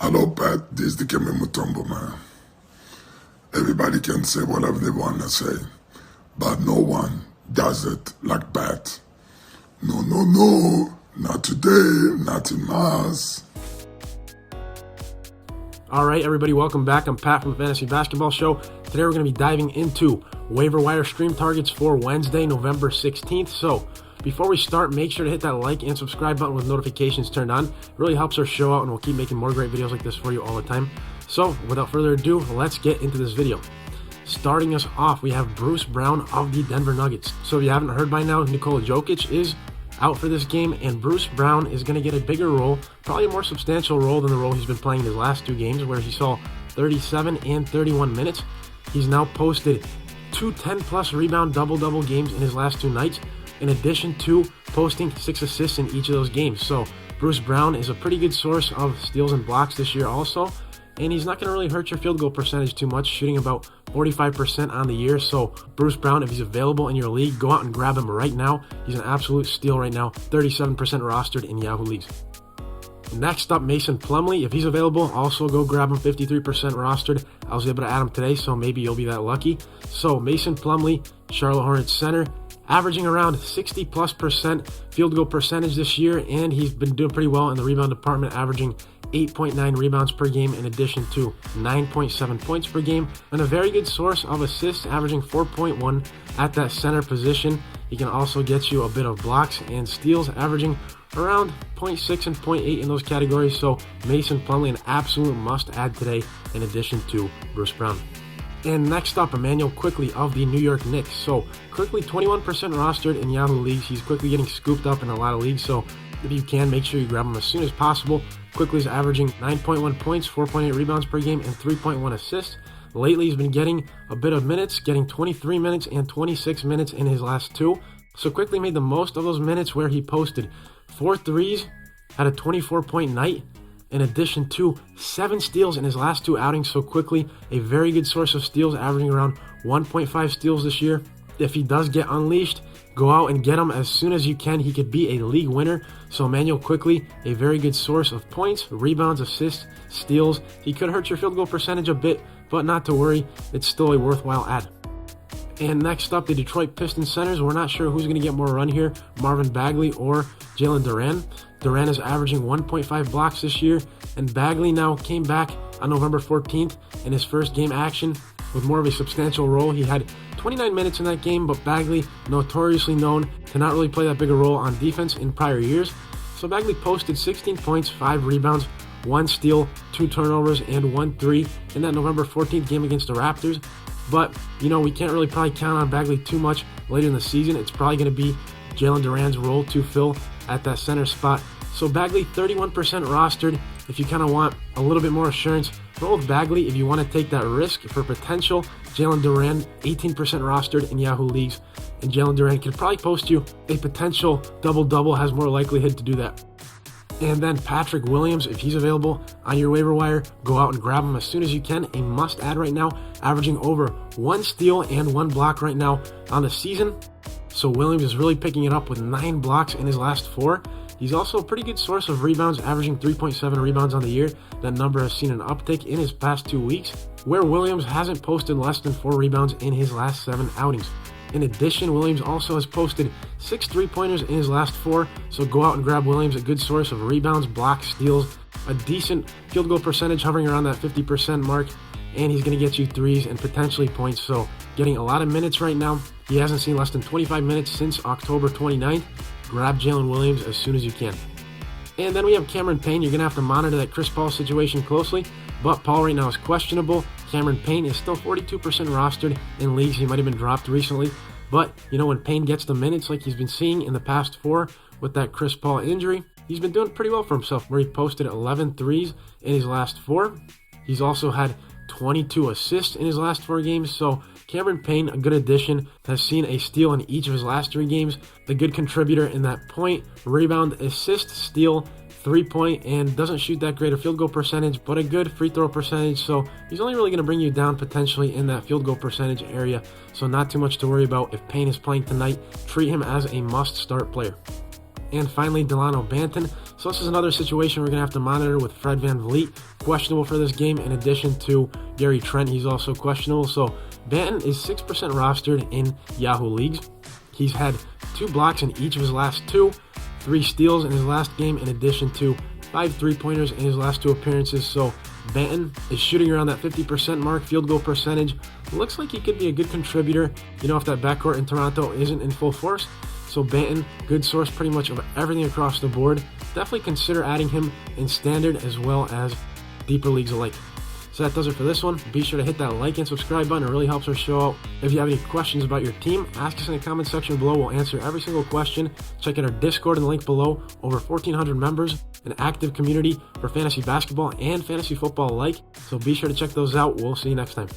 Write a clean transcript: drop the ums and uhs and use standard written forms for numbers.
Hello, Pat. This is the Kemi Mutombo, man. Everybody can say whatever they want to say, but no one does it like Pat. No, no, no. Not today. Not in Mars. All right, everybody, welcome back. I'm Pat from the Fantasy Basketball Show. Today we're going to be diving into waiver wire stream targets for Wednesday, November 16th. So before we start, make sure to hit that like and subscribe button with notifications turned on. It really helps our show out, and we'll keep making more great videos like this for you all the time. So without further ado, let's get into this video. Starting us off, we have Bruce Brown of the Denver Nuggets. So if you haven't heard by now, Nikola Jokic is out for this game, and Bruce Brown is going to get a bigger role, probably a more substantial role than the role he's been playing in his last two games, where he saw 37 and 31 minutes. He's now posted two 10-plus rebound double-double games in his last two nights, in addition to posting 6 assists in each of those games. So Bruce Brown is a pretty good source of steals and blocks this year also, and he's not going to really hurt your field goal percentage too much, shooting about 45% on the year. So Bruce Brown, if he's available in your league, go out and grab him right now. He's an absolute steal right now, 37% rostered in Yahoo leagues. Next up, Mason Plumley. If he's available, also go grab him, 53% rostered. I was able to add him today, so maybe you'll be that lucky. So Mason Plumley, Charlotte Hornets center, averaging around 60+% field goal percentage this year, and he's been doing pretty well in the rebound department, averaging 8.9 rebounds per game in addition to 9.7 points per game, and a very good source of assists, averaging 4.1 at that center position. He can also get you a bit of blocks and steals, averaging around 0.6 and 0.8 in those categories. So Mason Plumley, an absolute must-add today in addition to Bruce Brown. And next up, Emmanuel Quickley of the New York Knicks. So Quickley, 21% rostered in Yahoo leagues. He's quickly getting scooped up in a lot of leagues, so if you can, make sure you grab him as soon as possible. Quickley's averaging 9.1 points, 4.8 rebounds per game, and 3.1 assists. Lately, he's been getting a bit of minutes, getting 23 minutes and 26 minutes in his last two. So Quickley made the most of those minutes, where he posted 4 threes, had a 24-point night, in addition to 7 steals in his last two outings. So Quickley, a very good source of steals, averaging around 1.5 steals this year. If he does get unleashed, go out and get him as soon as you can. He could be a league winner. So Emmanuel Quickley, a very good source of points, rebounds, assists, steals. He could hurt your field goal percentage a bit, but not to worry. It's still a worthwhile add. And next up, the Detroit Pistons centers. We're not sure who's going to get more run here, Marvin Bagley or Jalen Duren. Duren is averaging 1.5 blocks this year, and Bagley now came back on November 14th in his first game action with more of a substantial role. He had 29 minutes in that game, but Bagley, notoriously known to not really play that big a role on defense in prior years. So Bagley posted 16 points, 5 rebounds, 1 steal, 2 turnovers, and 1 3 in that November 14th game against the Raptors. But, we can't really probably count on Bagley too much later in the season. It's probably going to be Jalen Duren's role to fill at that center spot. So Bagley, 31% rostered. If you kind of want a little bit more assurance, roll with Bagley. If you want to take that risk for potential, Jalen Duren, 18% rostered in Yahoo leagues. And Jalen Duren could probably post you a potential double-double, has more likelihood to do that. And then Patrick Williams, if he's available on your waiver wire, go out and grab him as soon as you can. A must-add right now, averaging over 1 steal and 1 block right now on the season. So Williams is really picking it up with 9 blocks in his last 4. He's also a pretty good source of rebounds, averaging 3.7 rebounds on the year. That number has seen an uptick in his past 2 weeks, where Williams hasn't posted less than 4 rebounds in his last 7 outings. In addition, Williams also has posted 6 3-pointers in his last 4, so go out and grab Williams, a good source of rebounds, blocks, steals, a decent field goal percentage hovering around that 50% mark, and he's going to get you threes and potentially points, so getting a lot of minutes right now. He hasn't seen less than 25 minutes since October 29th. Grab Jalen Williams as soon as you can. And then we have Cameron Payne. You're going to have to monitor that Chris Paul situation closely, but Paul right now is questionable. Cameron Payne is still 42% rostered in leagues. He might have been dropped recently, but when Payne gets the minutes like he's been seeing in the past 4 with that Chris Paul injury, he's been doing pretty well for himself, where he posted 11 threes in his last 4. He's also had 22 assists in his last 4 games, so Cameron Payne, a good addition, has seen a steal in each of his last 3 games. The good contributor in that point, rebound, assist, steal, 3-point, and doesn't shoot that great a field goal percentage, but a good free throw percentage. So he's only really going to bring you down potentially in that field goal percentage area. So not too much to worry about. If Payne is playing tonight, treat him as a must-start player. And finally, Delano Banton. So this is another situation we're going to have to monitor with Fred VanVleet, questionable for this game, in addition to Gary Trent. He's also questionable. So Banton is 6% rostered in Yahoo leagues. He's had 2 blocks in each of his last 2, 3 steals in his last game, in addition to 5 3-pointers in his last 2 appearances. So Banton is shooting around that 50% mark, field goal percentage. Looks like he could be a good contributor, if that backcourt in Toronto isn't in full force. So Banton, good source pretty much of everything across the board. Definitely consider adding him in standard as well as deeper leagues alike. So that does it for this one. Be sure to hit that like and subscribe button. It really helps our show out. If you have any questions about your team, ask us in the comment section below. We'll answer every single question. Check out our Discord in the link below. Over 1,400 members, an active community for fantasy basketball and fantasy football alike. So be sure to check those out. We'll see you next time.